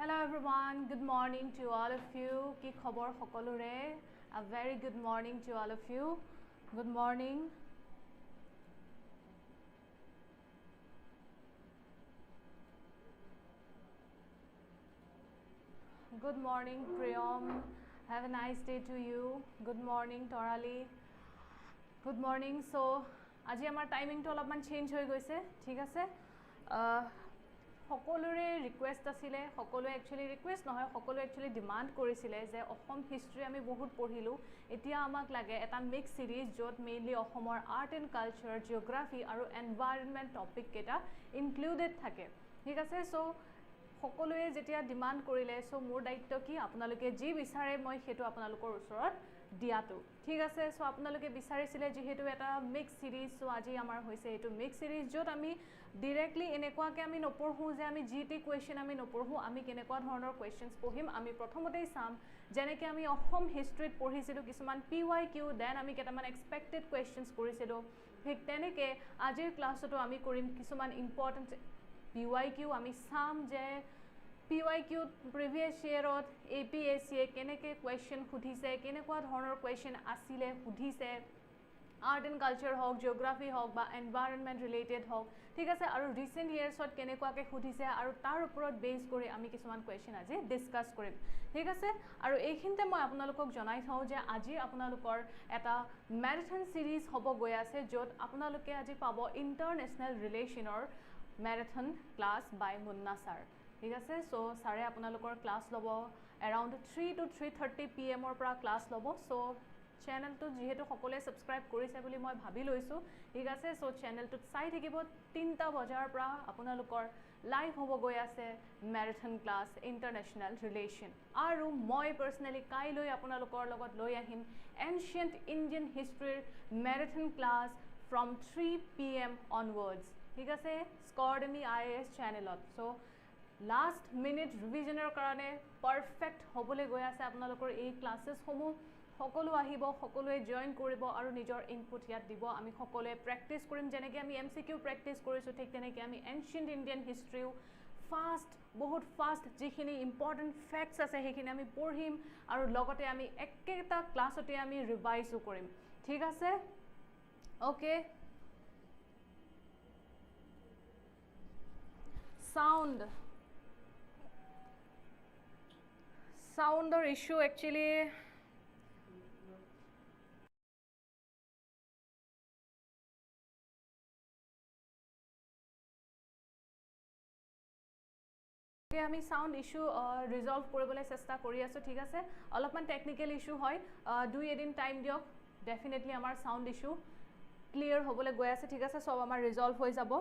Hello everyone, good morning to all of you. Ki khobor hokolore? A very good morning to all of you. Good morning. Good morning Priyam. Have a nice day to you. Good morning Torali. Good morning. So আজি আমাৰ টাইমিংটো অলপমান change হৈ গৈছে ঠিক আছে সকলোৰে request আছিলে সকলোৱে একচুয়ালি ৰিকুৱেষ্ট নহয় সকলোৱে একচুয়ালি ডিমান্ড কৰিছিলে যে অসম হিষ্ট্ৰী আমি বহুত পঢ়িলো এতিয়া আমাক লাগে এটা মিক্স সিৰিজ য'ত মেইনলি অসমৰ আৰ্ট এণ্ড কালচাৰ জিওগ্ৰাফি আৰু এনভাইৰনমেণ্ট টপিক কেইটা ইনক্লুডেড থাকে ঠিক আছে সো সকলোৱে যেতিয়া ডিমান্ড কৰিলে সো মোৰ দায়িত্ব কি আপোনালোকে যি বিচাৰে মই হেতু আপোনালোকৰ ওচৰত দিয়াটো ঠিক আছে সো আপোনালোকে বিচাৰিছিলে যেহেতু এটা মিক্স সিৰিজ সো আজি আমাৰ হৈছে এটো মিক্স সিৰিজ য'ত আমি ডাইৰেক্টলি এনেকুৱাকে আমি নপঢ়ো যে আমি জিটি কোৱেশ্চন আমি নপঢ়ো আমি কেনেকুৱা ধৰণৰ কোৱেশ্চনছ পঢ়িম আমি প্ৰথমতেই চাম যেনেকৈ আমি অসম হিষ্ট্ৰীত পঢ়িছিলোঁ কিছুমান PYQ দেন আমি কেইটামান এক্সপেক্টেড কোৱেশ্চনছ কৰিছিলোঁ ঠিক তেনেকৈ আজিৰ ক্লাছতো আমি কৰিম কিছুমান ইম্পৰ্টেণ্ট PYQ আমি চাম যে PYQ previous year APSC কেনেকৈ কোৱেশ্চন খুধিছে কেনেকুৱা ধৰণৰ কোৱেশ্চন আছিলে খুধিছে আৰ্ট এণ্ড কালচাৰ হওক জিওগ্ৰাফি হওক বা এনভাইৰনমেণ্ট ৰিলেটেড হওক ঠিক আছে আৰু ৰিসেন্ট ইয়াৰ্ছত কেনেকুৱাকৈ খুধিছে আৰু তাৰ ওপৰত বেছ কৰি আমি কিছুমান কোৱেশ্চন আজি ডিসকাস কৰিম ঠিক আছে আৰু এইখিনিতে মই আপোনালোকক জনাই থওঁ যে আজি আপোনালোকৰ এটা মেৰাথন সিৰিজ হ'ব গৈ আছে য'ত আপোনালোকে আজি পাব ইণ্টাৰনেশ্যনেল ৰিলেশ্যনৰ মেৰাথন ক্লাছ বাই মুন্না ছাৰ ঠিক আছে সো সাৰে আপোনালোকৰ ক্লাছ লব around 3 to 3:30 PM ৰ পৰা ক্লাছ লব সো চেনেলটো যেহেতু সকলোৱে সাবস্ক্ৰাইব কৰিছে বুলি মই ভাবি লৈছো ঠিক আছে সো চেনেলটো চাই থাকিব 3টা বজাৰ পৰা আপোনালোকৰ লাইভ হ'ব গৈ আছে মেৰাথন ক্লাছ ইণ্টাৰনেশ্যনেল ৰিলেশ্যন আৰু মই পাৰ্সনেলি কাইলৈ আপোনালোকৰ লগত লৈ আহিম এনশিয়েন্ট ইণ্ডিয়ান হিষ্ট্ৰীৰ marathon class from 3 PM onwards ঠিক আছে স্কৰ্ডমি IAS চেনেলত সো লাষ্ট মিনিট ৰিভিজনৰ কাৰণে পাৰফেক্ট হ'বলৈ গৈ আছে আপোনালোকৰ এই ক্লাसेছ সমূহ সকলো আহিব সকলোৱে জয়েন কৰিব আৰু নিজৰ ইনপুট ইয়াত দিব আমি সকলোৱে প্ৰেক্টিছ কৰিম যেনেকৈ আমি MCQ প্ৰেক্টিছ কৰিছো ঠিক তেনেকৈ আমি এনশিয়েন্ট ইণ্ডিয়ান হিষ্ট্ৰীও বহুত ফাষ্ট যিখিনি ইম্পৰ্টেণ্ট ফেক্টছ আছে সেইখিনি আমি পঢ়িম আৰু লগতে আমি একেটা ক্লাছতে আমি ৰিভাইজো কৰিম ঠিক আছে ওকে Sounder issue actually আমি সাউন্ড ইস্যু ৰিজলভ কৰিবলৈ চেষ্টা কৰি আছো ঠিক আছে অলপমান টেকনিক্যাল ইস্যু হয় দুই এদিন টাইম দিয়ক ডেফিনেটলি আমাৰ সাউন্ড ইস্যু ক্লিয়াৰ হ'বলৈ গৈ আছে ঠিক আছে সব আমাৰ ৰিজলভ হৈ যাব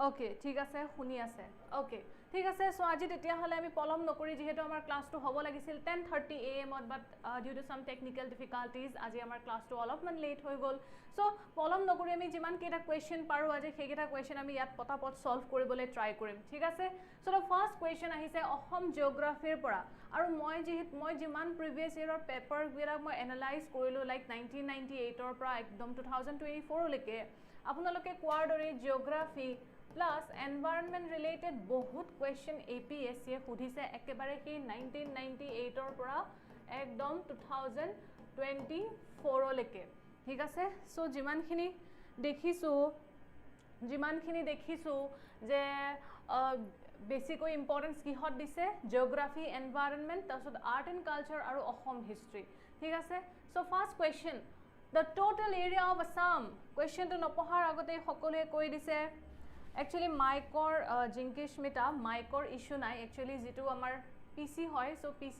ওকে ঠিক আছে শুনি আছে ওকে ঠিক আছে সো আজি তেতিয়া হলে আমি পলম নকৰি যেহেতু আমাৰ ক্লাছটো হ'ব লাগিছিল 10:30 AM but due to some technical difficulties আজি আমাৰ ক্লাছটো অলপমান লেট হৈ গ'ল সো পলম নকৰি আমি যিমান কেইটা কোৱেশ্চন পাৰো আজি সেইকেইটা কোৱেশ্চন আমি ইয়াত পটাপট সলভ কৰিবলৈ ট্ৰাই কৰিম ঠিক আছে সো দ্য ফাৰ্ষ্ট কোৱেশ্চন আহিছে অসম জিওগ্ৰাফিৰ পৰা আৰু মই যিমান প্ৰিভিয়াছ ইয়াৰৰ পেপাৰ বিলাক মই এনালাইজ কৰিলো লাইক 1998 ৰ পৰা একদম 2024 লৈকে আপোনালোকে কোৱাৰ দৰে জিওগ্ৰাফি প্লাস এনভাইৰনমেন্ট ৰিলেটেড বহুত কোৱেশ্চন APSC খুধিছে একেবাৰে সেই 1998 ৰ পৰা একদম 2024 লৈকে ঠিক আছে সো যিমানখিনি দেখিছো যে বেসিকলি ইম্পৰ্টেন্স কিহত দিছে জিওগ্ৰাফি এনভাইৰনমেন্ট তাৰছত আৰ্ট এণ্ড কালচাৰ আৰু অসম হিষ্ট্ৰী ঠিক আছে so first question the total area of Assam কোৱেশ্চনটো নপঢ়াৰ আগতে সকলোৱে কৈ দিছে Actually, মাইকৰ জিংকিস্মিতা মাইকৰ ইস্যু নাই actually যেটো আমাৰ PC হয় সো PC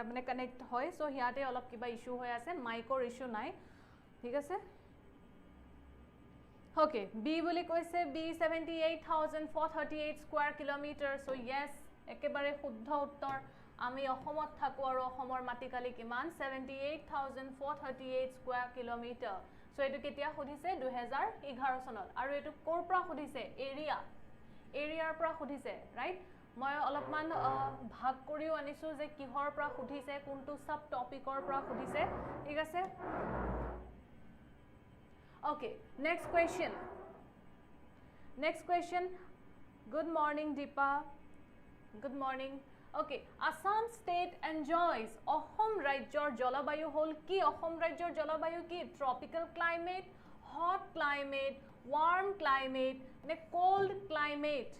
মানে কানেক্ট হয় সো হিয়াতে অলপ কিবা ইস্যু হৈ আছে মাইকৰ ইস্যু নাই ঠিক আছে ওকে বি বুলি কৈছে B 78438 square kilometre so yes একেবাৰে শুদ্ধ উত্তৰ আমি অসমত থাকো আৰু অসমৰ মাটিকালি কিমান 78438 স্কয়াৰ কিলোমিটাৰ সো এটো কেতিয়া খুদিছে 2011 চনত আৰু এটো কোৰ পৰা খুদিছে এৰিয়াৰ পৰা খুদিছে ৰাইট মই অলপমান ভাগ কৰিও আনিছো যে কিহৰ পৰা খুদিছে কোনটো সাব টপিকৰ পৰা খুদিছে ঠিক আছে okay next question good morning Deepa good morning Okay, Assam state enjoys Assam Rajyor Jalabayu hol ki Assam Rajyor Jalabayu ki tropical climate, hot climate, warm climate, ne cold climate.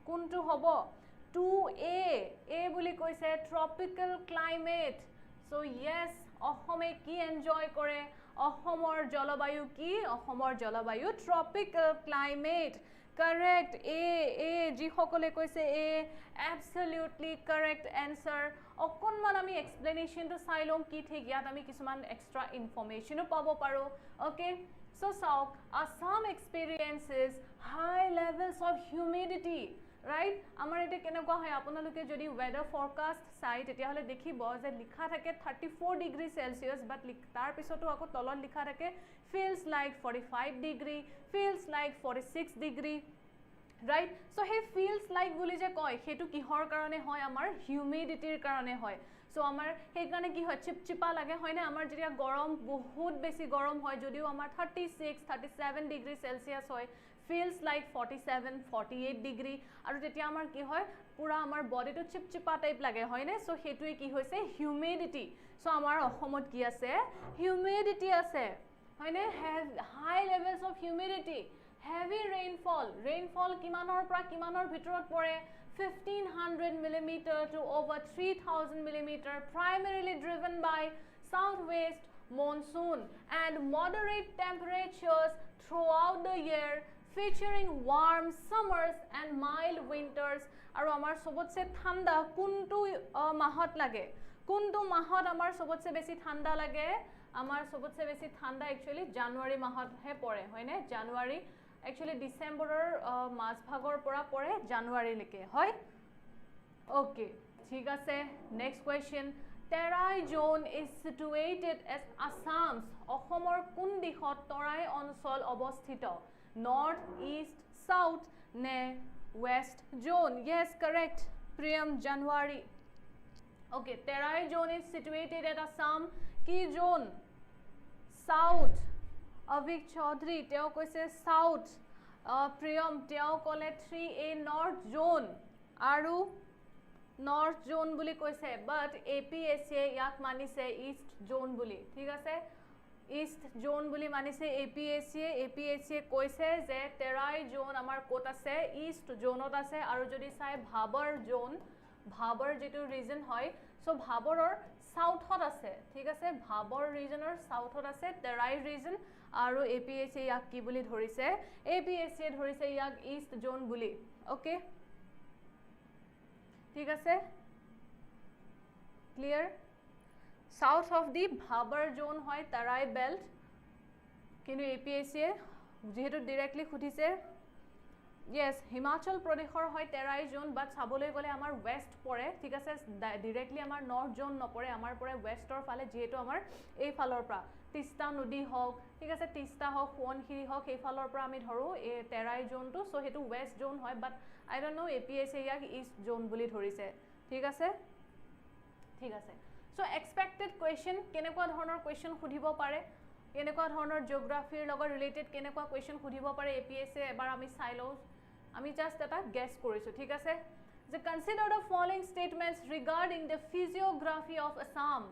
Kuntu hobo 2A buli koise tropical climate. So yes, Assame ki enjoy kore Assamor Jalabayu ki Assamor Jalabayu tropical climate. Correct. A ji hokole koise A, absolutely correct answer. Okonman ami explanation to sailom ki thik yat ami kisuman extra information pabo paro. Okay, so sauk Assam experiences high levels of humidity, right? Amar ete kenekwa hoy apunaluke jodi weather forecast sai tetia hole dekhibo je likha thake 34 degrees Celsius, but tar pisoto ako tolot likha thake feels like 45 degree, feels like 46 degree, right? So he feels like buli je koi hetu kihor karone hoy amar humidity karone hoy. So amar he karone ki hoy chipchipa lage hoy na amar jetia gorom bahut besi gorom hoy jodiu amar 36 37 degree Celsius hoy, feels like 47 48 degree aru tetia amar ki hoy pura amar body to chipchipa type lage hoy ne. So hetui ki hoise humidity. So amar Assomot ki ase humidity ase hoy ne, have high levels of humidity, heavy rainfall kimanor pra kimanor bhitorot pore 1500 millimeter to over 3000 millimeter, primarily driven by southwest monsoon and moderate temperatures throughout the year, featuring warm summers and mild winters. Aru amar sobotse thanda kuntu mahot lage, kuntu mahot amar sobotse besi thanda lage, amar sobotse besi thanda actually January mahot he pore hoy ne, January actually December mas bhagor pora pore January like hoy. Okay, thik ase. Next question. Terai zone is situated as Assam's Assomor kun dikhot Terai onchol obosthito, north, east, south ne west zone? Yes, correct. Priyam January. Okay, Terai zone is situated at Assam ki zone? South. Avik Chaudhary teo koise south. Priyam teo kole 3A north zone aru north zone buli koise, but APSC yak manise east zone buli. Thik ase, east zone buli manise APSC koise je Terai zone amar kot ase, east zone ot ase. Aru jodi sai Bhabar zone, Bhabar jitu region hoy, so Bhaboror south hot ase. Thik ase, Bhabor regionor south hot ase Terai region. Aru APSC yak ki buli dhorise, APSC dhorise yak east zone buli. Okay, thik ase, clear? South of the Bhabar zone hoy Terai belt, kintu APSC jehetu directly khudise. Yes, Himachal Pradeshor hoy Terai zone, but sabole gole amar west pore. Thik ase, directly amar north zone no pore, amar pore westor phale jehetu amar ei phalor pra Tista Nodi hok, thik ase, Tista hok, Phonkhiri hok, ei phalor pra ami dhoru e Terai zone to, so hetu west zone hoy, but I don't know APSC yak east zone buli dhorise. Thik ase, thik ase. So expected question kenekwa dhonor question khudhibo pare, kenekwa dhonor geography logot related kenekwa question khudhibo pare APSC ebar ami sai lo, ami just eta guess korisu. Thik ase, the consider the following statements regarding the physiography of Assam.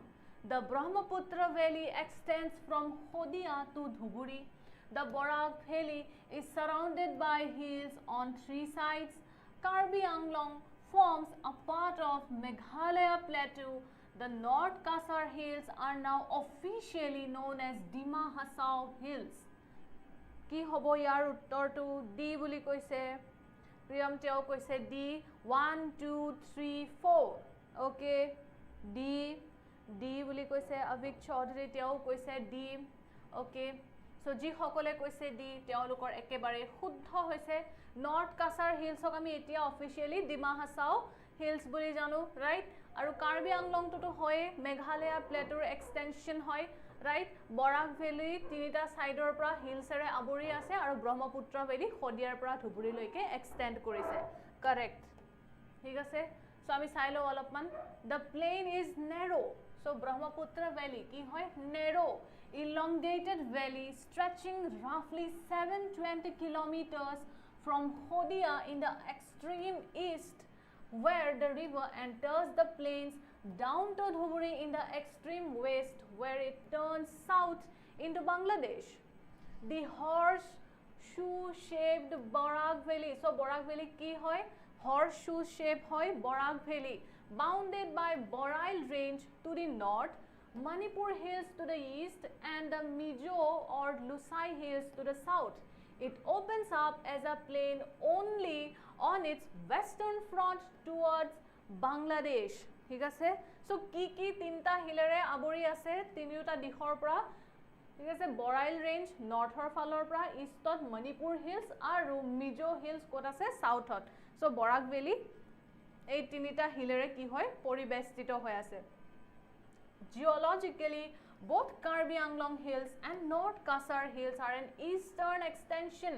The Brahmaputra valley extends from Hodia to Dhuburi. The Borak valley is surrounded by hills on 3 sides. Karbi Anglong forms a part of Meghalaya plateau. The North Cachar Hills are now officially known as Dima Hasao Hills. Ki hobo yar uttor to D buli koise. Priyam teo koise D. 1 2 3 4. Okay, D buli koise. Avik Chaudhary teo koise D. Okay, so ji hokole koise D teo lukor ekebare shuddho hoise. North Cachar Hills hok ami etia officially Dima Hasao Hills buli janu, right? Aru Karbi Anglong to hoy Meghalaya plateau extension hoy, right? Borak valley tinita sideor pra hills ere abori ase aru Brahmaputra valley Hodiar pra Dhuburi loike extend korise. Correct. Thik ase, so ami sai lo alopman. The plain is narrow, so Brahmaputra valley ki hoy narrow elongated valley stretching roughly 720 kilometers from Hodia in the extreme east where the river enters the plains down to Dhuburi in the extreme west, where it turns south into Bangladesh. The horseshoe-shaped Barak Valley. So Barak Valley ki hoy? Horseshoe shape hoy Barak Valley, bounded by Boreal Range to the north, Manipur Hills to the east, and the Mizo or Lusai Hills to the south. It opens up as a plain only on its western front towards Bangladesh. ঠিক আছে? So কি তিনটা হিলেৰে আবৰি আছে তিনিটা দিশৰ পৰা ঠিক আছে বৰাইল ৰেঞ্জ নৰ্থৰ ফালৰ পৰা ইষ্টত মণিপুৰ হিলছ আৰু মিজো হিলছ ক'ত আছে সাউথত সো বৰাক ভেলি এই তিনিটা হিলেৰে কি হয় পৰিবেষ্টিত হৈ আছে Geologically, both Karbi Anglong Hills and North Cachar Hills are an eastern extension.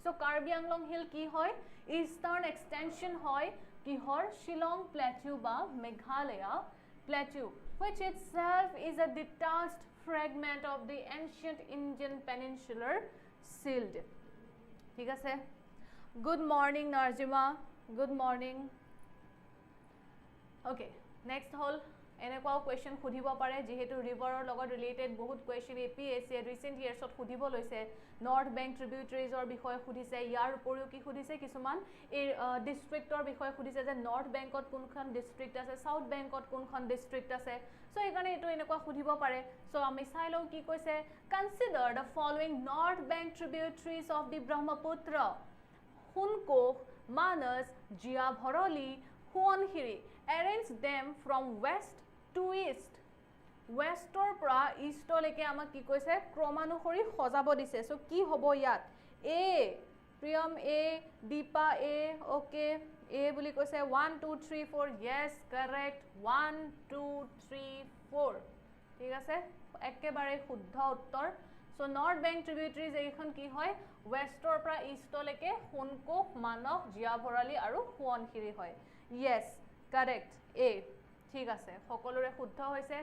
So, Karbi Anglong Hill ki hoy? Eastern extension hoy ki hor Shillong Plateau ba Meghalaya Plateau, which itself is a detached fragment of the ancient Indian peninsular shield. ঠিক আছে? Good morning, Narjima. Good morning. Okay, next whole. এনেকুৱাও question খুধিব পাৰে যেহেতু ৰিভাৰৰ লগত related বহুত question APSC recent ইয়াৰ্ছত খুধিব লৈছে north bank ট্ৰিবিউটাৰিজৰ বিষয়ে খুধিছে ইয়াৰ উপৰিও কি খুধিছে কিছুমান এই ডিস্ট্ৰিক্টৰ বিষয়ে খুধিছে যে নৰ্থ বেংকত কোনখন ডিস্ট্ৰিক্ট আছে সাউথ বেংকত কোনখন ডিস্ট্ৰিক্ট আছে সো এইকাৰণে এটো এনেকুৱা খুধিব পাৰে সো আমি চাই লওঁ কি কৈছে consider the following north bank tributaries of the Brahmaputra Hunkok, Manas, Jia Bharali, Huonhiri. Arrange them from west to east. Westor pra eastor leke amak ki koise kromanuhori hojabo dise. So ki hobo yat? A, Priyam A, Deepa A, okay. A buli koise 1 2 3 4. Yes, correct. 1 2 3 4. ঠিক আছে একেবাৰে শুদ্ধ উত্তৰ So North Bank tributaries এইখন কি হয় westor পৰা eastলৈকে Hunkok, Manok, Jia Bharali আৰু Huonhiri হয় Yes, correct. A. ঠিক আছে সকলোৰে শুদ্ধ হৈছে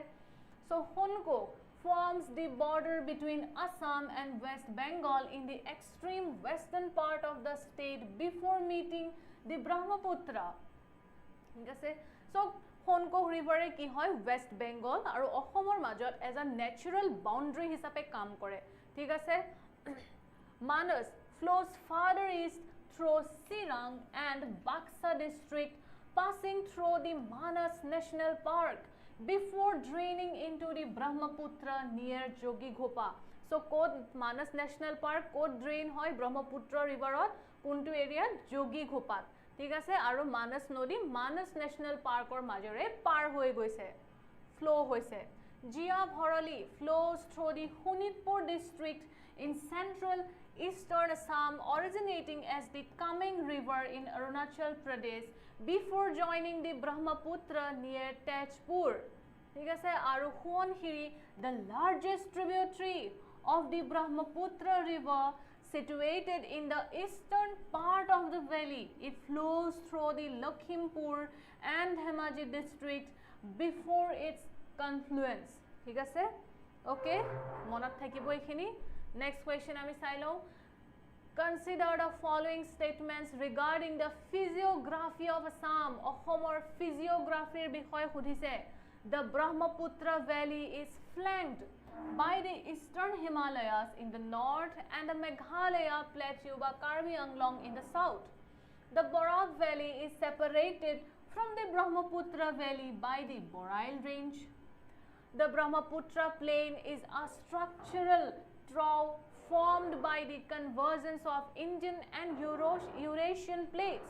So Hunkok forms the border between Assam and West Bengal in the extreme western part of the state before meeting the Brahmaputra. ঠিক আছে So Hunkok River কি হয় West Bengal আৰু অসমৰ মাজত as a natural boundary হিচাপে কাম কৰে ঠিক আছে Manas flows farther east through Sirang and Baksa district passing through the Manas National Park before draining into the Brahmaputra near Jogighopa. So, code Manas National Park code drain hoy Brahmaputra River kuntu area Jogighopa. ঠিক আছে আৰু Manas নদী Manas National Park or মাজৰে পাৰ হৈ গৈছে flow হৈছে Jia Bharali flows through the Hunitpur district in central eastern Assam originating as the Kameng River in Arunachal Pradesh before joining the Brahmaputra near Tejpur. ঠিক আছে আৰু Huonhiri the largest tributary of the Brahmaputra River situated in the eastern part of the valley. It flows through the Lakhimpur and Dhemaji district before its confluence. ঠিক আছে okay মনত থাকিব এইখিনি next question আমি চাই লওঁ Consider the following statements regarding the physiography of Assam. Ohomor physiography বিষয়ে খুধিছে The Brahmaputra Valley is flanked by the eastern Himalayas in the north and the Meghalaya Plateau by Karbi Anglong in the south. The Barak Valley is separated from the Brahmaputra Valley by the Boreal Range. The Brahmaputra Plain is a structural trough formed by the convergence of Indian and Eurasian plates.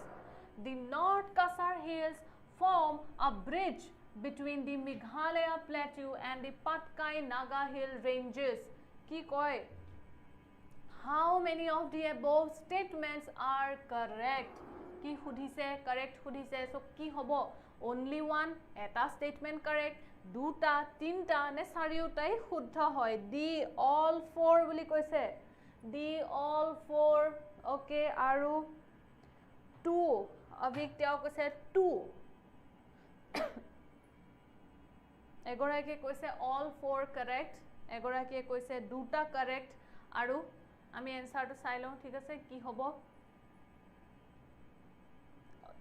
The North Cachar Hills form a bridge between the Meghalaya Plateau and the Patkai Naga Hill ranges. Ki koi? How many of the above statements are correct? Ki khudise correct khudise so ki hobo only one eta statement correct দুটা তিনটা নে চাৰিওটাই শুদ্ধ হয় দি all four বুলি কৈছে দি all four okay আৰু 2 অভিক্তিয়াও কৈছে 2 এগৰাকীয়ে কৈছে all four correct এগৰাকীয়ে কৈছে দুটা correct আৰু আমি এনসাৰটো চাই লওঁ ঠিক আছে কি হ'ব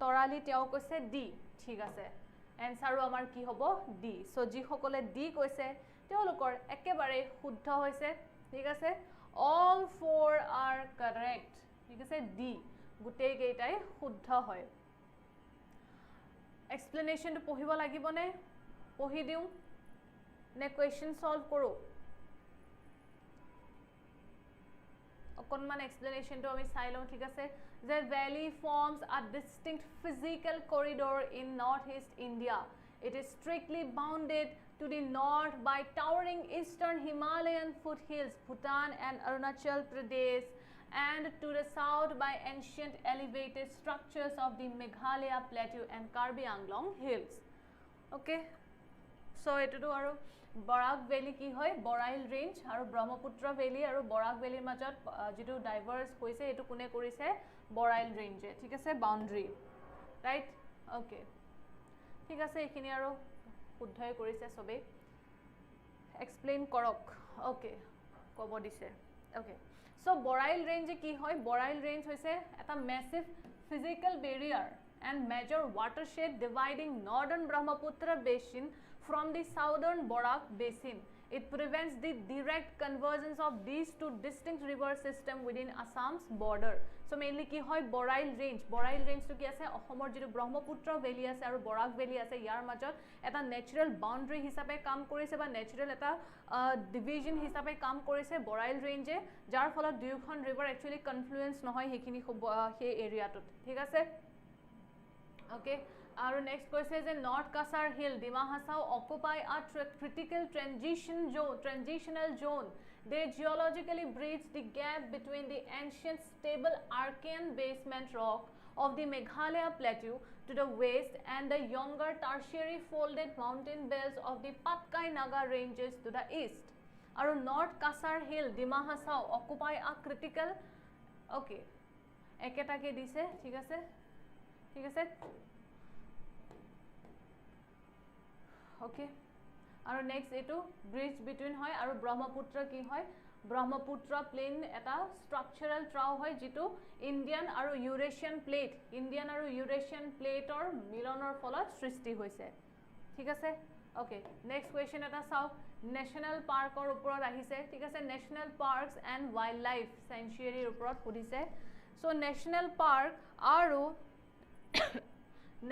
তৰালি তেওঁ কৈছে ডি ঠিক আছে এনসাৰো আমাৰ কি হ'ব ডি সো যি সকলে ডি কৈছে তেওঁলোকৰ একেবাৰে শুদ্ধ হৈছে ঠিক আছে all four are correct ঠিক আছে ডি গুটেই কেইটাই শুদ্ধ হয় explanation to পঢ়িব লাগিব নে পঢ়ি দিও নে question solve কৰো অকনমান explanation to আমি চাই লওঁ ঠিক আছে the valley forms a distinct physical corridor in northeast India it is strictly bounded to the north by towering eastern Himalayan foothills Bhutan and Arunachal Pradesh and to the south by ancient elevated structures of the Meghalaya Plateau and Karbi Anglong hills okay so etutu aru Barak Valley ki hoy Borail range aru Brahmaputra Valley aru Barak Valley majot jitu diverse hoise etu kune korise Borail range thik ase boundary right okay thik ase ekhini aru শুদ্ধই কৰিছে সবে explain কৰক okay কব দিছে okay so Barail range কি হয় Barail range হৈছে এটা massive physical barrier and major watershed dividing northern Brahmaputra basin from the southern Barak basin it prevents the direct convergence of these two distinct river system within Assam's border so mainly ki hoy borail range to ki ase ahomor jitu Brahmaputra valley ase aru Barak valley ase yar majot eta natural boundary hisabe kam korise ba natural eta division hisabe kam korise borail range jar pholat duikhon river actually confluence nohoy hekhini he area tut thik ase okay Our next question is in North Cachar Hill, Dima Hasao occupy a critical transitional zone. They geologically bridge the gap between the ancient stable Archean basement rock of the Meghalaya Plateau to the west and the younger tertiary folded mountain belts of the Patkai Naga ranges to the east. Our North Cachar Hill, Dima Hasao occupy a critical okay. Eketa ke dise, thik ase? Thik ase? okay আৰু next etu bridge between hoy আৰু Brahmaputra ki hoy Brahmaputra plain eta structural trow hoy jitu Indian আৰু Eurasian plate or milonor pholat srishti hoise thik ase okay next question eta saw national park or uporot ahise thik ase national parks and wildlife sanctuary uporot pudise so national park aru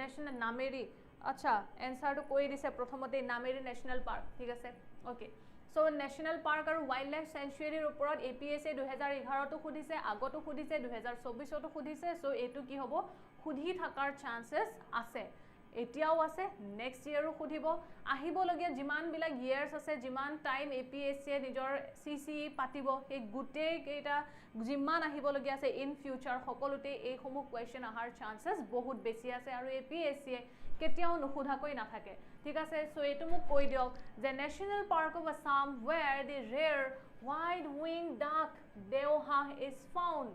national nameri আচ্ছা এনসারটো কই দিছে প্ৰথমতে Nameri national park ঠিক আছে okay so national park আৰু wild life স্যাংচুৱেৰীৰ ওপৰত APSC 2011 তো খুদিছে আগতো খুদিছে 2024 তো খুদিছে সো এটো কি হ'ব খুদি থাকাৰ চান্সেস আছে এতিয়াও আছে নেক্সট ইয়াৰো খুদিব আহিব লগিয়া জিমান বিলাক ইয়াৰ্স আছে জিমান টাইম APSC নিজৰ CCE পাতিব এই গুটে কেইটা জিমান আহিব লগিয়া আছে ইন ফিউচাৰ সকলোতে এই সমূহ কোৱেশ্চন আহাৰ চান্সেস বহুত বেছি আছে আৰু APSC কেতিয়াও নুখুধাকৈ নাথাকে ঠিক আছে সো এটো মোক কৈ দিওক যে national park of Assam where the rare wide winged duck দেওহা is found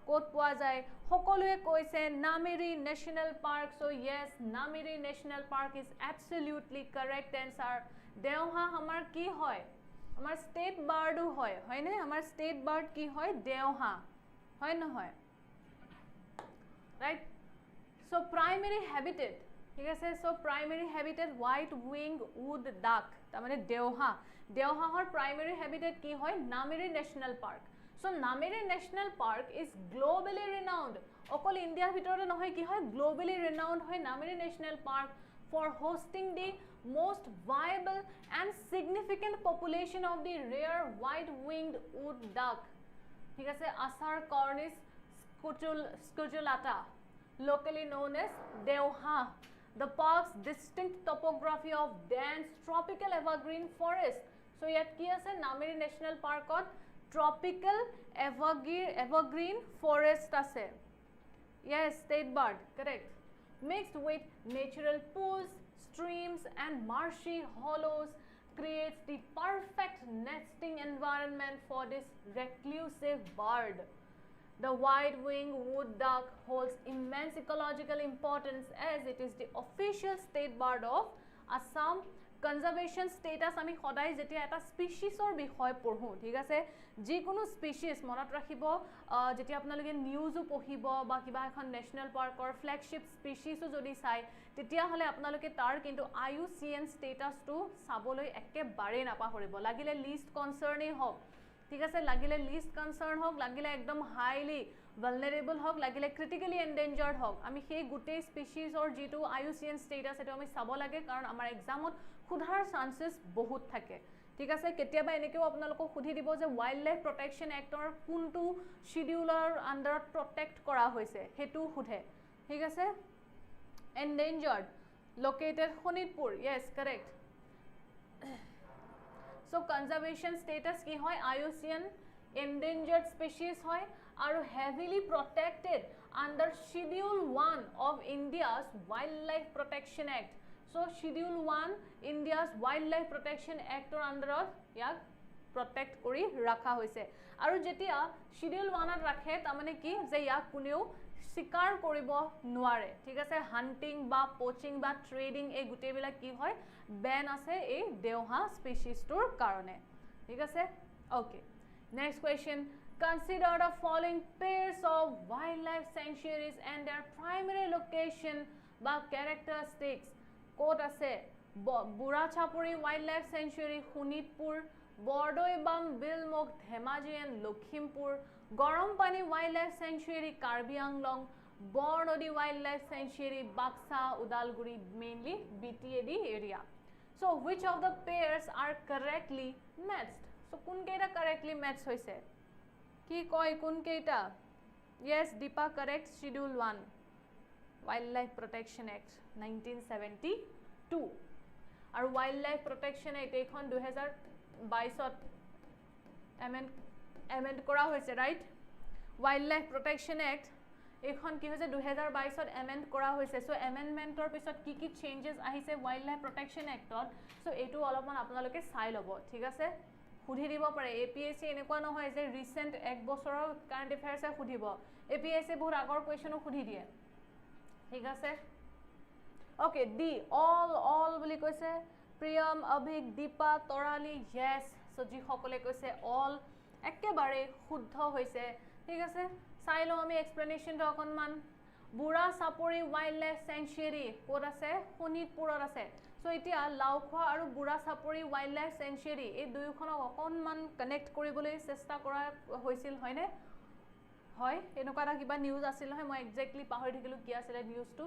ক'ত পোৱা যায় সকলোৱে কৈছে Nameri national park so yes Nameri national park is absolutely correct answer দেওহা আমাৰ কি হয় আমাৰ ষ্টেট বাৰ্ডও হয় হয়নে আমাৰ ষ্টেট বাৰ্ড কি হয় দেওহা হয় নহয় right so primary habitat ঠিক আছে so primary habitat white wing wood duck তার মানে দেওহাহর প্রাইমারি হ্যাবিটেট কি হয় Nameri national park so Nameri national park is globally renowned অকল ইন্ডিয়ার ভিতরে নহয় কি হয় গ্লোবালি রিনাউন্ড হয় Nameri national park for hosting the most viable and significant population of the rare white winged wood duck ঠিক আছে Assar cornis scutulata locally known as Deoha the park's distinct topography of dense tropical evergreen forest so yet ki ase Nameri national park on tropical evergreen forest ase yes state bird correct mixed with natural pools streams and marshy hollows creates the perfect nesting environment for this reclusive bird. The wide-winged wood duck holds immense ecological importance as it is the official state bird of Assam conservation status আমি সদায় যেতিয়া এটা স্পিচিছৰ বিষয় পঢ়োঁ ঠিক আছে যিকোনো species মনত ৰাখিব যেতিয়া আপোনালোকে নিউজো পঢ়িব বা কিবা এখন নেশ্যনেল পাৰ্কৰ ফ্লেগশ্বিপ স্পিচিছো যদি চায় তেতিয়াহ'লে আপোনালোকে তাৰ কিন্তু IUCN ষ্টেটাছটো চাবলৈ একেবাৰেই নাপাহৰিব লাগিলে লিষ্ট কনচাৰ্নেই হওক ঠিক আছে লাগিলে লিষ্ট কনচাৰ্ন হওক লাগিলে একদম হাইলি vulnerable হওক লাগিলে critically endangered হওক আমি সেই গোটেই স্পিচিছৰ যিটো IUCN ষ্টেটাছ সেইটো আমি চাব লাগে কাৰণ আমাৰ এক্সামত খুধাৰ চান্সেছ বহুত থাকে ঠিক আছে কেতিয়াবা এনেকেও আপোনালোকক সুধি দিব যে ওয়াইল্ড লাইফ প্ৰটেকশ্যন এক্টৰ কোনটো শিডিউলৰ আন্ডাৰত প্ৰটেক্ট কৰা হৈছে হেতু সুধে ঠিক আছে endangered located Sonitpur yes correct so conservation status কি হয় IUCN endangered species হয় are heavily protected under Schedule 1 of India's Wildlife Protection Act. So Schedule 1 India's Wildlife Protection Act or under yak protect kori rakha hoise. Aru jetia Schedule 1 at rakhe tamane ki je yak kuneo sikar koribo nuare. Thik ase hunting ba poaching ba trading e gute bela ki hoy ban ase e deoha species tur karone. Thik ase okay. Next question. Consider the following pairs of wildlife sanctuaries and their primary location by characteristics. Quote ase Burachapuri Wildlife Sanctuary, Hunitpur, Bordoibam, Bilmok, Dhemaji and Lokhimpur, Gorompani Wildlife Sanctuary, Karbi Anglong, Bornodi Wildlife Sanctuary, Baksa, Udalguri, mainly BTAD area. So, which of the pairs are correctly matched? So, kun keita correctly matched hoise? Ki koi kun keita? Yes, Deepa correct. Schedule 1 Wildlife Protection Act 1972 আৰু Wildlife Protection Act এখন 2022 amend কৰা হৈছে right Wildlife Protection Act এখন কি হৈছে 2022 amend কৰা হৈছে so amendmentor পিছত কি কি changes আহিছে Wildlife Protection Actত so এটো অলপমান আপোনালোকে চাই লব ঠিক আছে সুধি দিব পাৰে APSC এনেকুৱা নহয় যে ৰিসেন্ট এক বছৰৰ কাৰেন্ট এফেয়াৰ্স সুধিব APSC বহুত আগৰ কোৱেশ্চনো সুধি দিয়ে ঠিক আছে ওকে ডি all বুলি কৈছে প্ৰিয়ম অভিক দীপা তৰালি yes সো জি সকলে কৈছে all একেবাৰে শুদ্ধ হৈছে ঠিক আছে চাই লও আমি এক্সপ্লেনেশনটো অকনমান বুঢ়া চাপৰি ওয়াইল্ডলাইফ স্যাংচুৱেৰী কোড আছে শোণিতপুৰত আছে সো এতিয়া লাউখোৱা আৰু বুঢ়া চাপৰি ওয়াইল্ডলাইফ স্যাংচুৱেৰী এই দুইখনক অকনমান কানেক্ট কৰিবলৈ চেষ্টা কৰা হৈছিল হয়নে হয় এনেকুৱা এটা কিবা নিউজ আছিল নহয় মই এক্স্যাক্টলি পাহৰি থাকিলো কি আছিল নিউজটো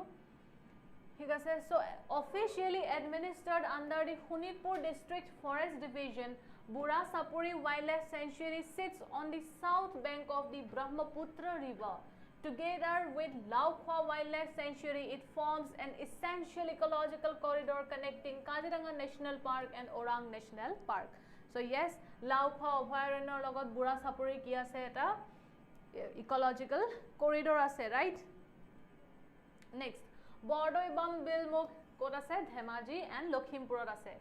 ঠিক আছে so officially administered under the Sonitpur district forest division Bura Sapuri Wildlife Sanctuary sits on the south bank of the Brahmaputra river. Together with Laukwa Wildlife Sanctuary, it forms an essential ecological corridor connecting Kaziranga National Park and Orang National Park. So yes, Laukwa Obhayaranyor logot Bura Sapuri ki ase eta ecological corridor ase, right? Next, Bordoibam Bilmuk kot ase Dhemaji and Lokhimpur ase.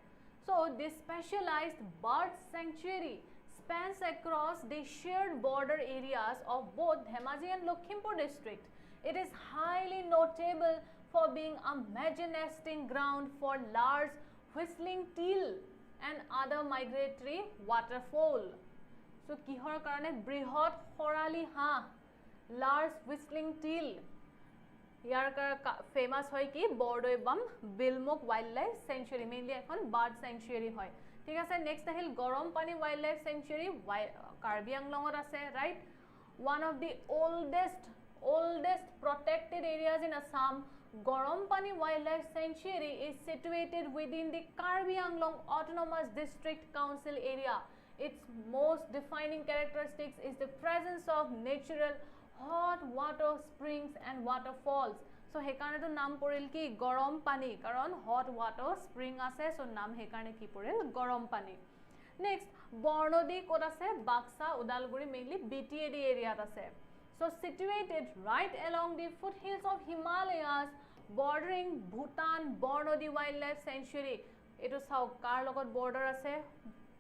So this specialized bird sanctuary spans across the shared border areas of both Dhemaji and Lokhimpur district. It is highly notable for being a major nesting ground for large whistling teal and other migratory waterfowl. So kihor karone brihot khorali ha large whistling teal year famous হয় কি Bordoibam বিলমুক wildlife স্যাংচুৱেৰী mainly এখন bird স্যাংচুৱেৰী হয় ঠিক আছে next আহিল গৰম পানী wildlife স্যাংচুৱেৰী Karbi আংলঙত আছে right one of the oldest protected areas in Assam গৰম পানী wildlife স্যাংচুৱেৰী is situated within the Karbi Anglong Autonomous District Council area its most defining characteristics is the presence of natural hot water springs and waterfalls so hekarne to naam poril ki gorom pani karon hot water spring ase so naam hekarne ki poril gorom pani next bornodi kot ase baksa udalguri mainly BTAD area ase so situated right along the foothills of Himalayas bordering Bhutan bornodi wildlife sanctuary eto sao kar logot border ase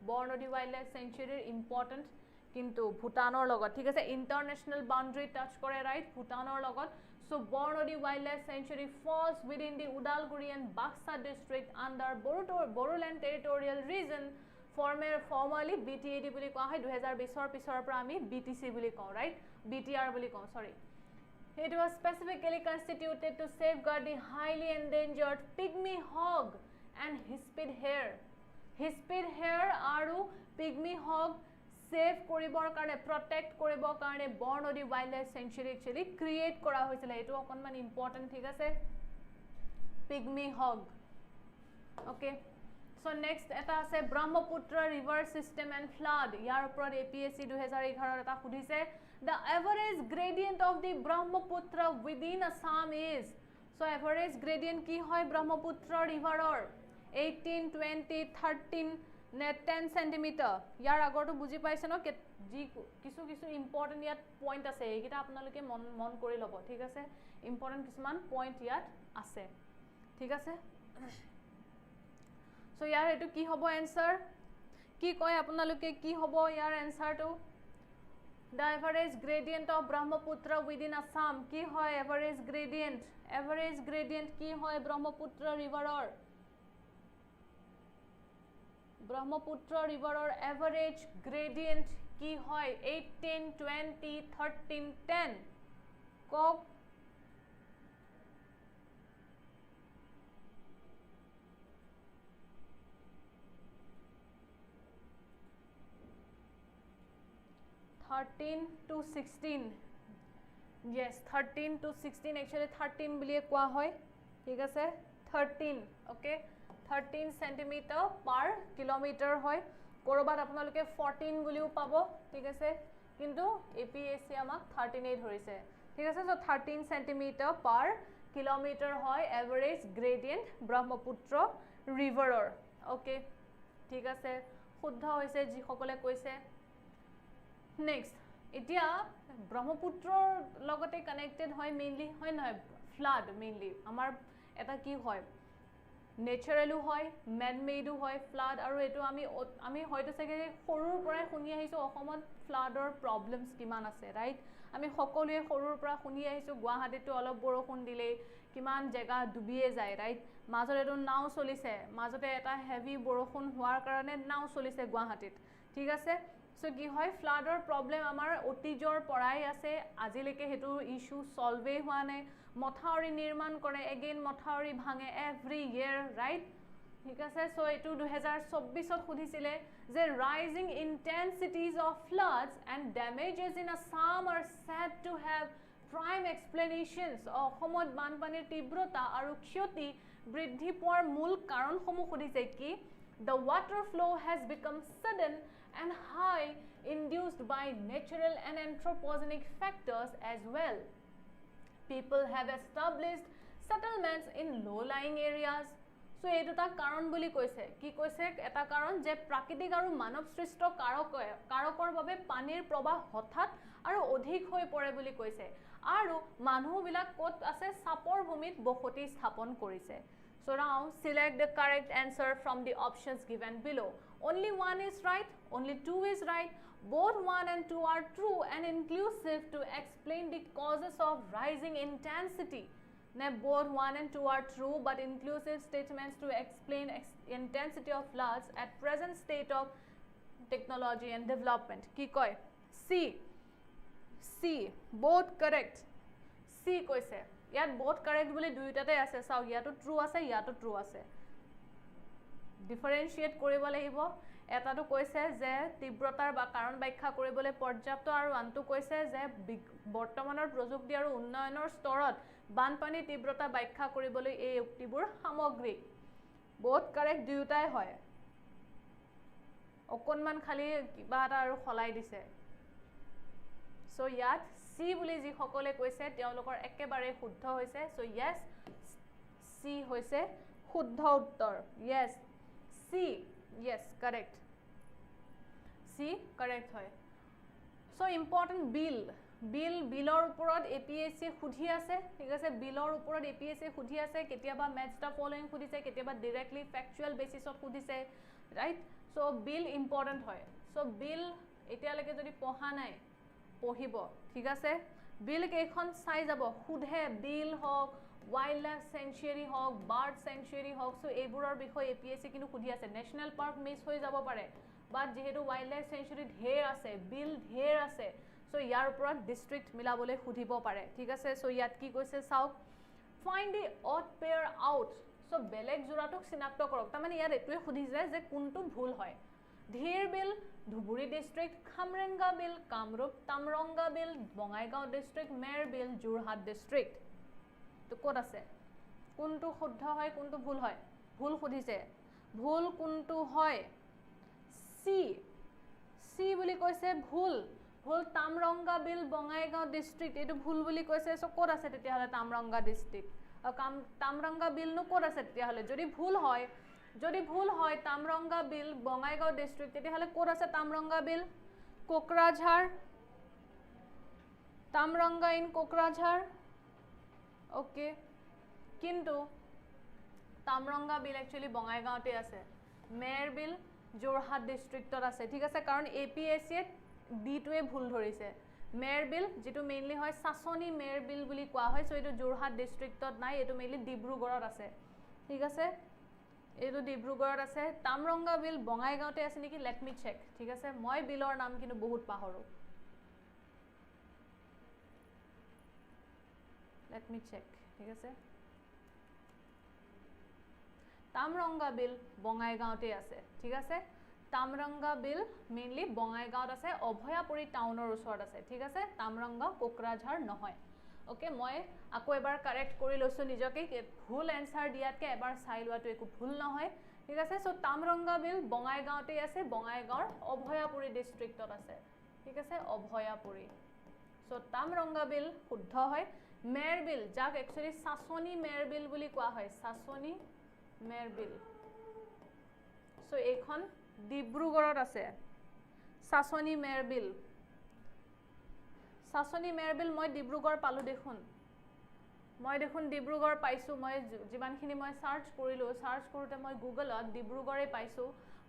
bornodi wildlife sanctuary important কিন্তু ভুটানৰ লগত ঠিক আছে ইন্টাৰনেশনাল বাউন্ডাৰী touch কৰে right ভুটানৰ লগত So Bornodi Wildlife Sanctuary falls within the Udalguri and Baksa district under Bodoland Territorial Region, formerly BTAD বুলি কোৱা হয় 2020 পিছৰ পৰা আমি BTC বুলি কওঁ, right? BTR বুলি কওঁ, sorry. It was specifically constituted to safeguard the highly endangered pygmy hog and hispid hare. Hispid hare aru pygmy hog save koribor karone, protect koribor karone Bornodi Wildlife Sanctuary actually create kora hoisile. Etu okonman important, thik ase? Pygmy hog. Okay. So next eta ase Brahmaputra river system and flood. Yar upor APSC 2011 eta khudise. The average gradient of the Brahmaputra within Assam is. So average gradient ki hoy Brahmaputra river or 18, 20, 13 net 10 centimeter. Yar agor to buji paise no kisu important yat point ase. Ekita apnaloke mon kori lobo. Thik ase? Important kisman point yat ase. Thik ase? So yar etu ki hobo answer? Ki koi apnaloke ki hobo yar answer to? The average gradient of Brahmaputra within Assam ki hoy average gradient? Average gradient ki hoy Brahmaputra river or? Brahmaputra river or average gradient ki hoy 18, 20, 13, 10. Kok 13 to 16. Yes, 13 to 16 actually 13 buliye koa hoy. Thik ase? 13, okay? 13 centimeter per kilometer hoy. Korobat apnaloke 14 buliu pabo, thik ase? Kintu APSC amak 38 horise. Thik ase? So 13 centimeter per kilometer hoy average gradient Brahmaputra river or. Okay? Thik ase? Shuddha hoise ji সকলে কৈছে. Next, etia Brahmaputra logote connected hoy mainly hoy na flood mainly. Amar eta ki hoy? Natural hoy, man made hoy flood aru etu ami hoyto sage horur pora khuni ahiso Assam flood or problems kiman ase, right? Ami hokolue horur pora khuni ahiso Guwahati to olop borokhun dile kiman jaga dubiye jay, right? Major etu now solise, majote eta heavy borokhun hoar karone now solise Guwahatit. Thik ase? So ki hoy flood or problem amar otijor porai ase ajileke hetu issue solve hua nai. Mothauri nirman kore again mothauri bhange every year, right? Thik ase? So etu 2024 ot khudisile je rising intensities of floods and damages in Assam are said to have prime explanations. Assomot banpanir tibrota aru khyoti bridhi por mul karon homu khudise ki the water flow has become sudden and high induced by natural and anthropogenic factors as well. People have established settlements in low-lying areas. So etu ta karon boli koise. Ki koise eta karon je prakitik aru manav srishto karokor babe panir probah hothat aru odhik hoi pore boli koise. Aru manhu bilak kot ase sapor bhumit bokhoti sthapon korise. So now select the correct answer from the options given below. Only one is right, only two is right. Both 1 and 2 are true and inclusive to explain the causes of rising intensity. Now both 1 and 2 are true but inclusive statements to explain intensity of floods at present state of technology and development. Ki koi? C. Both correct. C koise. Yat both correct bole duitate ase. Sao yato true ase, yato true ase. Differentiate koribo lagibo. Eta to koise je tibrotar ba karon baikha koribole porjapto aru antu koise je bortomanor projukti aru unnoyonor storot banpani tibrota baikha koribole ei uktibur samogri. Both correct duitai hoy. Okonman khali kiba eta aru kholai dise. So yat C buli ji সকলে কৈছে তেওঁলোকৰ একেবাৰে শুদ্ধ হৈছে. So yes, C হৈছে শুদ্ধ উত্তৰ. Yes, C. Yes, correct. C correct hoy. So important bill or uporot APSC khudhi ase. Thik ase? Bill or uporot APSC khudhi ase. Ketiaba match the following khudise, ketiaba directly factual basis of khudise, right? So bill important hoy. So bill etia lage jodi poha nai pohibo, thik ase? বিল কেইখন চাই যাব খুধে বিল হওক wild life century হওক bird century হওক so এইবোৰৰ বিষয়ে APSC কিন্তু সুধি আছে নেশনাল পাৰ্ক মিস হৈ যাব পাৰে বাট যেহেতু ওয়াইল্ড লাইফ সেঞ্চুৰী ঢেৰ আছে বিল ঢেৰ আছে সো ইয়াৰ ওপৰত ডিস্ট্ৰিক্ট মিলাবলৈ সুধিব পাৰে ঠিক আছে সো ইয়াত কি কৈছে চাওক find the odd pair out so বেলেগ জোড়াটোক চিনাক্ত কৰক তাৰমানে ইয়াত এটোৱে সুধিছে যে কোনটো ভুল হয় ধীৰ বিল ধুবুৰী ডিস্ট্ৰিক্ট খামৰেংগা বিল কামৰূপ তামৰংগা বিল বঙাইগাঁও ডিস্ট্ৰিক্ট মেৰ বিল যোৰহাট ডিস্ট্ৰিক্ট তো ক'ত আছে কোনটো শুদ্ধ হয় কোনটো ভুল হয় ভুল সুধিছে ভুল কোনটো হয় সি বুলি কৈছে ভুল ভুল তামৰংগা বিল বঙাইগাঁও ডিস্ট্ৰিক্ট এটো ভুল বুলি কৈছে সো ক'ত আছে তেতিয়া হলে তামৰংগা ডিস্ট্ৰিক্ট তামৰংগা বিল নো ক'ত আছে তেতিয়া হলে যদি ভুল হয় তামৰংগা বিল বঙাইগাঁও ডিস্ট্ৰিক্ট তেতিয়া হলে ক'ত আছে তামৰংগা বিল কোকৰাঝাৰ তামৰংগা ইন কোকৰাঝাৰ ওকে কিন্তু তামৰংগা বিল একচুয়ালি বঙাইগাঁওতে আছে মেৰ বিল যোৰহাট ডিস্ট্ৰিক্টত আছে ঠিক আছে কাৰণ APSC ডিটোৱে ভুল ধৰিছে মেৰ বিল যেটো মেইনলি হয় সাসনি মেৰ বিল বুলি কোৱা হয় সো এটো যোৰহাট ডিস্ট্ৰিক্টত নাই এটো মেইনলি ডিব্ৰুগড়ত আছে ঠিক আছে এটো ডিব্ৰুগড়ত আছে তামৰংগা বিল বঙাইগাঁওতে আছে নেকি লেট মি চেক ঠিক আছে মই বিলৰ নাম কিন্তু বহুত পাহৰো লেট মি চেক ঠিক আছে তামৰংগা বিল বঙাইগাঁওতে আছে ঠিক আছে তামৰংগা বিল মেইনলি বঙাইগাঁওত আছে অভয়াপুৰী টাউনৰ ওচৰত আছে ঠিক আছে তামৰংগা কোকৰাঝাৰ নহয় ওকে মই আকৌ এবাৰ কাৰেক্ট কৰি লৈছো নিজকে ভুল এনসাৰ দিয়াতকে এবাৰ চাই লোৱাটো একো ভুল নহয় ঠিক আছে সো তামৰংগা বিল বঙাইগাঁওতে আছে বঙাইগাঁওৰ অভয়াপুৰী ডিস্ট্ৰিক্টত আছে ঠিক আছে অভয়াপুৰী সো তামৰংগা বিল শুদ্ধ হয় মেৰ বিল যাক একচুয়ালি সাসনি মেৰ বিল বুলি কোৱা হয় সাসনি মেৰ বিল সো এইখন ডিব্ৰুগড়ত আছে সাসনি মেৰ বিল মই ডিব্ৰুগড় পালো দেখোন ডিব্ৰুগড় পাইছো মই যিমানখিনি মই সাৰ্চ কৰিলো সাৰ্চ কৰোতে মই গুগলত ডিব্ৰুগড়ে পাইছো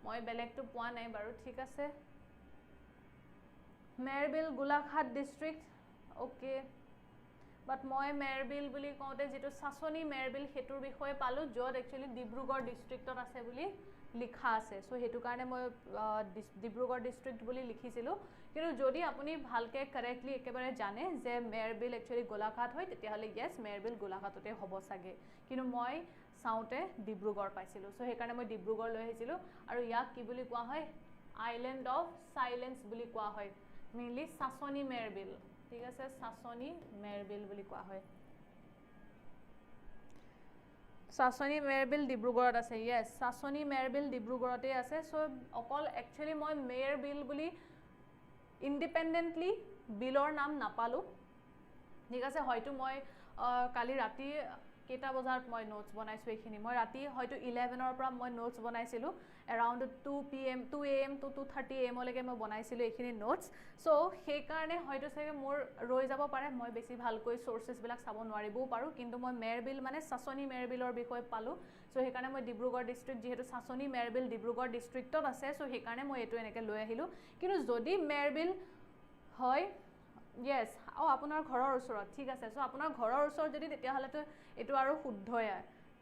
মই বেলেগটো পোৱা নাই বাৰু ঠিক আছে মেৰ বিল গোলাঘাট ডিস্ট্ৰিক্ট ওকে বাট মই মেৰ বিল বুলি কওঁতে যেটো সাসনি মেৰ বিল হেতুৰ বিষয়ে পালো যত একচুয়ালি ডিব্ৰুগড় ডিস্ট্ৰিক্টত আছে বুলি লিখা আছে সো হেতু কাৰণে মই ডিব্ৰুগড় ডিস্ট্ৰিক্ট বুলি লিখিছিলো কিন্তু যদি আপুনি ভালকে কাৰেক্টলি একেবাৰে জানে যে মেৰ বিল একচুয়ালি গোলাঘাট হয় তেতিয়া হলে ইয়েস মেৰ বিল গোলাঘাটতে হ'ব সাগে কিন্তু মই সাউতে ডিব্ৰুগড় পাইছিলো সো হে কাৰণে মই ডিব্ৰুগড় লৈ আহিছিলো আৰু ইয়াক কি বুলি কোৱা হয় আইল্যান্ড অফ সাইলেন্স বুলি কোৱা হয় মেইনলি সাসনি মেৰ বিল ঠিক আছে সাসনি মেৰ বিল বুলি কোৱা হয় সাসনি মেৰ বিল ডিব্ৰুগড়ত আছে ইয়েস সাসনি মেৰ বিল ডিব্ৰুগড়তে আছে সো অকল একচুয়ালি মই মেৰ বিল বুলি ইন্ডিপেন্ডেন্টলি বিলৰ নাম নাপালো ঠিক আছে হয়তো মই কালি ৰাতি কেটা বজাত মই নোটস বনাইছো এখিনি মই ৰাতি হয়তো 11 ৰ পৰা মই নোটস বনাইছিলো around 2 pm 2 am to 2:30 am লৈকে মই বনাইছিলো এখিনি নোটস সো সেই কাৰণে হয়তো সে মোৰ ৰৈ যাব পাৰে মই বেছি ভালকৈ সোৰ্সেস বিলাক চাব নোৱাৰিবও পাৰো কিন্তু মই মেৰ বিল মানে সাসনি মেৰ বিলৰ বিষয়ে পালো সো সেই কাৰণে মই ডিব্ৰুগড় ডিস্ট্ৰিক্ট যেহেতু সাসনি মেৰ বিল ডিব্ৰুগড় ডিস্ট্ৰিক্টত আছে সো সেই কাৰণে মই এটো এনেকে লৈ আহিলো কিন্তু যদি মেৰ বিল হয় yes আপোনাৰ ঘৰৰ ওচৰত ঠিক আছে সো আপোনাৰ ঘৰৰ ওচৰত যদি তেতিয়া হলে তো এটো আৰু শুদ্ধই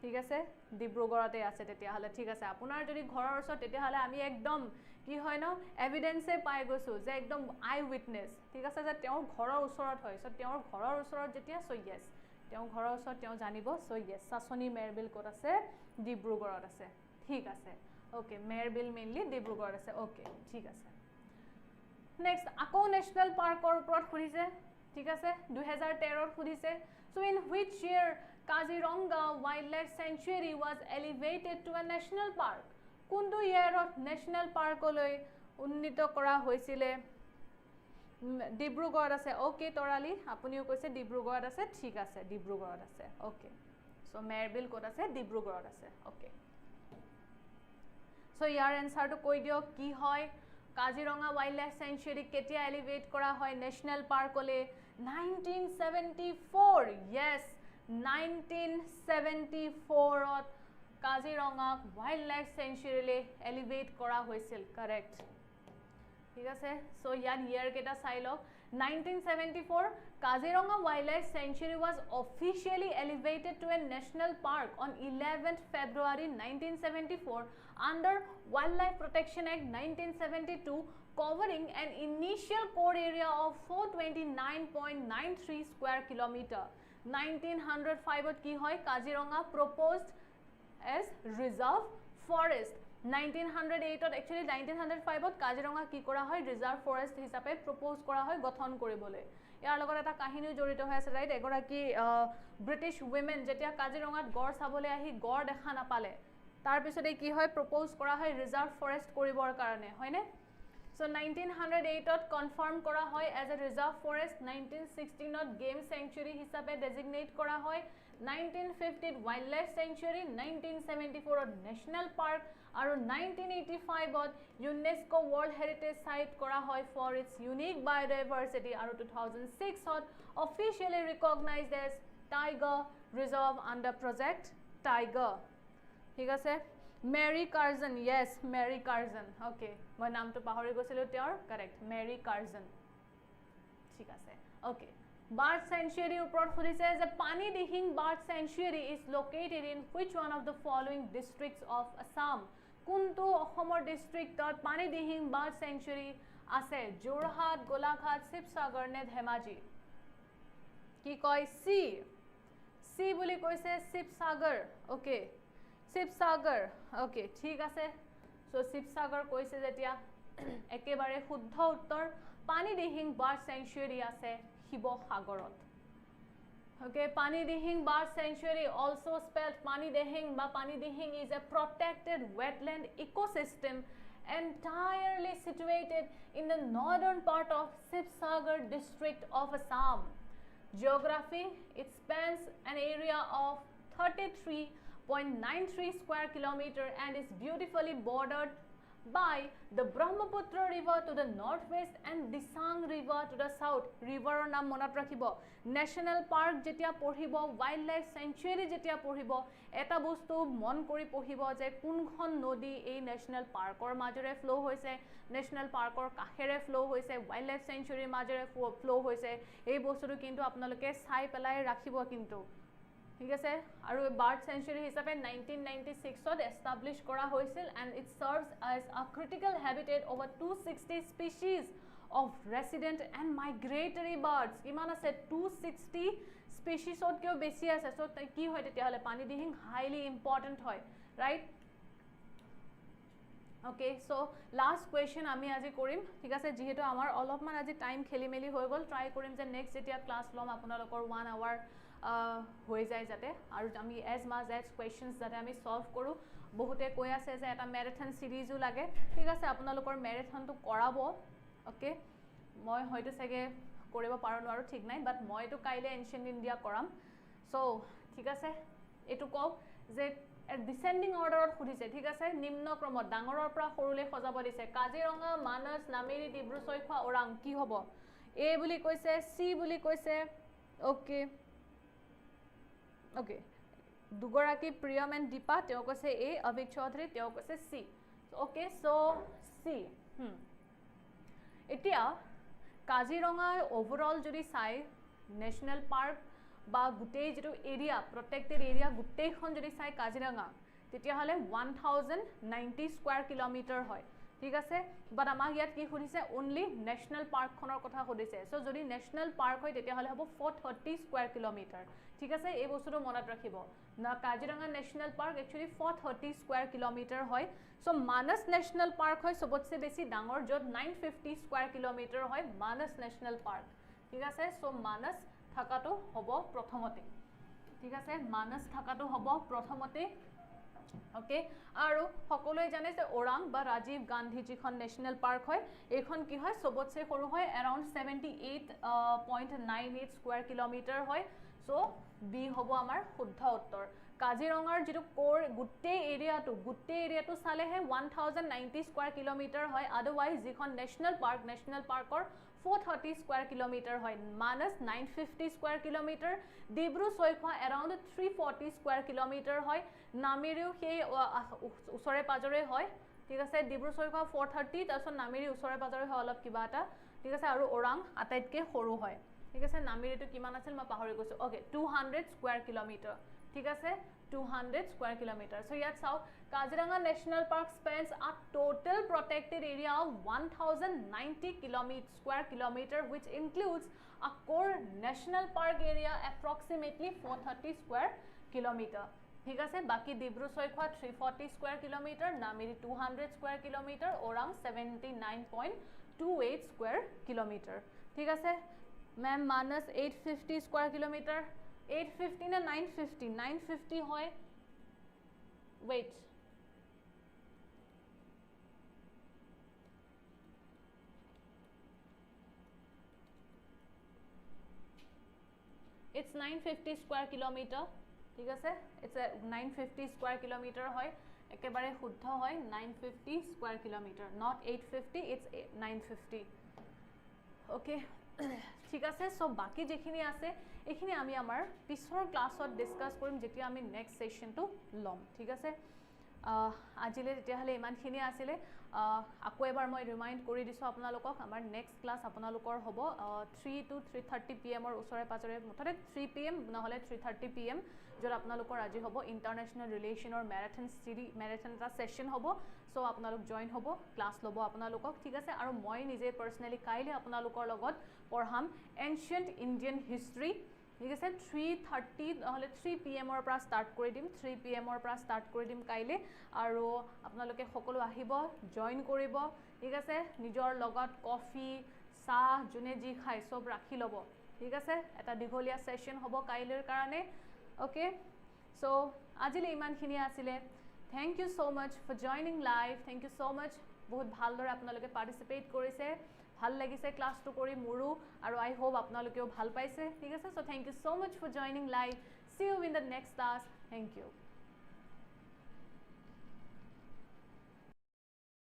ঠিক আছে ডিব্ৰুগড়তে আছে তেতিয়া হলে ঠিক আছে আপোনাৰ যদি ঘৰৰ ওচৰত তেতিয়া হলে আমি একদম কি হয় ন এভিডেন্সে পাই গৈছো যে একদম আই উইটনেস ঠিক আছে যে তেওঁৰ ঘৰৰ ওচৰত হয় সো তেওঁৰ ঘৰৰ ওচৰত যেতিয়া সো yes তেওঁৰ ঘৰৰ ওচৰত তেওঁ জানিব সো yes সাসনি মেৰ বিল ক'ত আছে ডিব্ৰুগড়ত আছে ঠিক আছে ওকে মেৰ বিল মেইনলি ডিব্ৰুগড়ত আছে ওকে ঠিক আছে Next, আকৌ national park or ওপৰত খুদিছে ঠিক আছে 2013 ত খুদিছে so in which year Kaziranga wildlife sanctuary was elevated to a national park কোনটো ইয়াৰত national park লৈ উন্নীত কৰা হৈছিলে ডিব্ৰুগড়ত আছে ওকে তৰালি আপুনিও কৈছে ডিব্ৰুগড়ত আছে ঠিক আছে ডিব্ৰুগড়ত আছে ওকে so মেৰ বিল ক'ত আছে ডিব্ৰুগড়ত আছে ওকে so ইয়াৰ এনসাৰটো কৈ দিও কি হয় Kaziranga Wildlife Sanctuary কেতিয়া এলিভেট কৰা হয় ন্যাশনাল পাৰ্কলে 1974 yes 1974 ত Kaziranga Wildlife Sanctuary লে এলিভেট কৰা হৈছিল কাৰেক্ট ঠিক আছে সো ইয়াৰ ইয়াৰ কেটা চাই লওক 1974, Kaziranga Wildlife Sanctuary was officially elevated to a national park on 11th February 1974 under Wildlife Protection Act 1972, covering an initial core area of 429.93 square kilometer. 1905 ki hoy Kaziranga proposed as reserve forest. 1908 actually 1905 Kaziranga ki kora hoy reserve forest hisabe propose kora hoy gothon koribole. Yar logot eta kahini jorito hoy ase right egora ki British women jetia Kazirangat gor sabole ahi gor dekha na pale tar pisode ki hoy propose kora hoy reserve forest koribor karone hoyne. So 1908 ot confirm kora hoy as a reserve forest. 1916 ot game sanctuary hisabe designate kora hoy. 1950 wildlife sanctuary, 1974 ot national park aru 1985 ot UNESCO World Heritage Site kora hoy for its unique biodiversity aru 2006 ot officially recognized as Tiger Reserve under Project Tiger. ঠিক আছে Mary Carson, yes Mary Carson, okay মই নামটো পাহৰি গৈছিলো তেওঁৰ correct Mary Carson ঠিক আছে okay. Bird sanctuary upor khudise je Panidihing bird sanctuary is located in which one of the following districts of Assam? Kuntu Ahomor district or Panidihing bird sanctuary ase Jorhat, Golaghat, Sibsagar ne Dhemaji. Ki koi C boli koise Sibsagar, okay Sibsagar, okay thik ase. So Sibsagar koise jetia ekebare shuddha uttor Panidihing bird sanctuary ase Shibosagarot. Okay, Panidihing bird sanctuary, also spelled Panidihing, but Panidihing is a protected wetland ecosystem entirely situated in the northern part of Sibsagar district of Assam. Geography, it spans an area of 33.93 square kilometer and is beautifully bordered by the Brahmaputra river to the northwest and Disang river to the south. River nam monat rakhibo. National park jetia porhibo, wildlife sanctuary jetia porhibo, eta bostu mon kori porhibo je kunkhon nodi ei national park or majore flow hoise, national park or kakhere flow hoise, wildlife sanctuary majore flow hoise. Ei bostu kintu apnaloke sai pelai rakhibo kintu. ঠিক আছে আৰু bird century হিচাপে 1996 ত establish কৰা হৈছিল and it serves as a critical habitat over 260 species of resident and migratory birds. কিমান আছে 260 species ত কেও বেছি আছে সো কি হয় তেতিয়া হলে Panidihing highly important হয় right. Okay, so last question আমি আজি কৰিম ঠিক আছে যেহেতু আমাৰ অলপমান আজি টাইম খেলিমেলি হৈ গল ট্ৰাই কৰিম যে নেক্সট যেতিয়া ক্লাস লম আপোনালোকৰ 1 hour হৈ যায় যাতে আৰু আমি as much as questions যাতে আমি solve কৰো বহুতে কৈ আছে যে এটা ম্যাৰাথন সিৰিজও লাগে ঠিক আছে আপোনালোকৰ ম্যাৰাথনটো কৰাব ওকে মই হয়তো সগে কৰিব পাৰো নোৱাৰো ঠিক নাই বাট মইটো কাইলে এনশিয়েন্ট ইন্ডিয়া কৰাম সো ঠিক আছে এটো কক যে ডিসেন্ডিং অৰ্ডাৰত খুদিছে ঠিক আছে নিম্ন ক্ৰমত ডাঙৰৰ পৰা সৰুলে সজাব দিছে কাজিৰঙা মানস নামেৰি ডিব্ৰু চৈখোৱা ওৰাং কি হ'ব এ বুলি কৈছে সি বুলি কৈছে ওকে okay দুগৰাকী প্ৰিয়ম এণ্ড দীপা তেওঁ কৈছে এ অভিক চৌধুৰী তেওঁ কৈছে সি okay so সি এতিয়া কাজিৰঙা ওভাৰঅল যদি চাই নেশনাল পাৰ্ক বা গুটেই যেটো এৰিয়া প্ৰটেক্টেড এৰিয়া গুটেইখন যদি চাই কাজিৰঙা তেতিয়া হলে 1090 স্কয়াৰ কিলোমিটাৰ হয় ঠিক আছে বাট আমাক ইয়াত কি খুদিছে only national park খনৰ কথা খুদিছে সো যদি national park হয় তেতিয়া হলে হ'ব 430 স্কয়াৰ কিলোমিটাৰ ঠিক আছে এই বস্তুটো মনত ৰাখিব না Kaziranga national park actually 430 square kilometre হয় সো মানস national park হয় সবতছে বেছি ডাঙৰ যত 950 স্কয়াৰ কিলোমিটাৰ হয় মানস national park ঠিক আছে সো মানস থাকাটো হ'ব প্ৰথমতে ঠিক আছে মানস থাকাটো হ'ব প্ৰথমতে ওকে আৰু সকলোৱে জানে যে ওৰাং বা ৰাজীৱ গান্ধী যিখন নেশনাল পাৰ্ক হয় এইখন কি হয় সবতছে সৰু হয় around 78.98 স্কয়াৰ কিলোমিটাৰ হয় সো বি হ'ব আমাৰ শুদ্ধ উত্তৰ কাজিৰঙাৰ যেটো কোৰ গুটে এৰিয়াটো চালেহে 1090 স্কয়াৰ কিলোমিটাৰ হয় আদাৰৱাইজ যিখন নেশনাল পাৰ্কৰ 430 স্কয়াৰ কিলোমিটাৰ হয় মানস 950 square kilometre Dibru Saikhowa around 340 square kilometre হয় নামেৰিও সেই ওচৰে পাজৰে হয় ঠিক আছে ডিব্ৰু চৈখোৱা 430 তাৰছত নামেৰি ওচৰে পাজৰে হয় অলপ কিবা এটা ঠিক আছে আৰু ওৰাং আটাইতকৈ সৰু হয় ঠিক আছে নামেৰিটো কিমান আছিল মই পাহৰি গৈছো ওকে 200 স্কয়াৰ কিলোমিটাৰ ঠিক আছে 200 square kilometers. So yet sao Kaziranga National Park spans a total protected area of 1090 square kilometer which includes a core national park area approximately 430 square kilometer. ঠিক আছে বাকি Dibru সৈখোৱা 340 square kilometer Nameri 200 square kilometer Orang 79.28 square kilometer ঠিক আছে ma'am Manas 850 square kilometer 850 na 950 950 hoy wait it's 950 square kilometer ঠিক আছে it's a 950 square kilometer hoy ekebare শুদ্ধ hoy 950 square kilometer not 850 it's 950 okay ঠিক আছে সো বাকি যেখিনি আছে এখিনি আমি আমাৰ পিছৰ ক্লাছত ডিসকাস কৰিম যেতিয়া আমি নেক্সট সেশনটো লম ঠিক আছে আজিলে তেতিয়া হলে ইমানখিনি আছিল আকৌ এবাৰ মই ৰিমাইন্ড কৰি দিছো আপোনালোকক আমাৰ নেক্সট ক্লাস আপোনালোকৰ হ'ব 3 to 3:30 pm ৰ ওচৰে পাজৰে মুঠতে 3 pm নহলে 3:30 pm যৰ আপোনালোকৰ আজি হ'ব ইন্টাৰনেশনাল ৰিলেশনৰ মেৰাথন এটা সেশন হ'ব সো আপোনালোক জয়েন হ'ব ক্লাস লব আপোনালোকক ঠিক আছে আৰু মই নিজে পাৰ্সনালি কাইলে আপোনালোকৰ লগত পঢ়াম এনশিয়েন্ট ইণ্ডিয়ান হিষ্টৰী ঠিক আছে 3:30 নহলে 3 pm ৰ পৰা স্টাৰ্ট কৰি দিম 3 pm ৰ পৰা স্টাৰ্ট কৰি দিম কাইলে আৰু আপোনালোকে সকলো আহিব জয়েন কৰিব ঠিক আছে নিজৰ লগত কফি চাহ জুনে জি খাই সব ৰাখি লব ঠিক আছে এটা দীঘলীয়া সেশন হ'ব কাইলৈৰ কাৰণে ওকে সো আজিলে ইমানখিনি আছিল Thank you so much for joining live. Thank you so much. বহুত ভালদৰে আপোনালোকে পাৰ্টিসিপেট কৰিছে ভাল লাগিছে ক্লাসটো কৰি মোৰো আৰু I hope আপোনালোকেও ভাল পাইছে ঠিক আছে so thank you so much for joining live. See you in the next class. Thank you.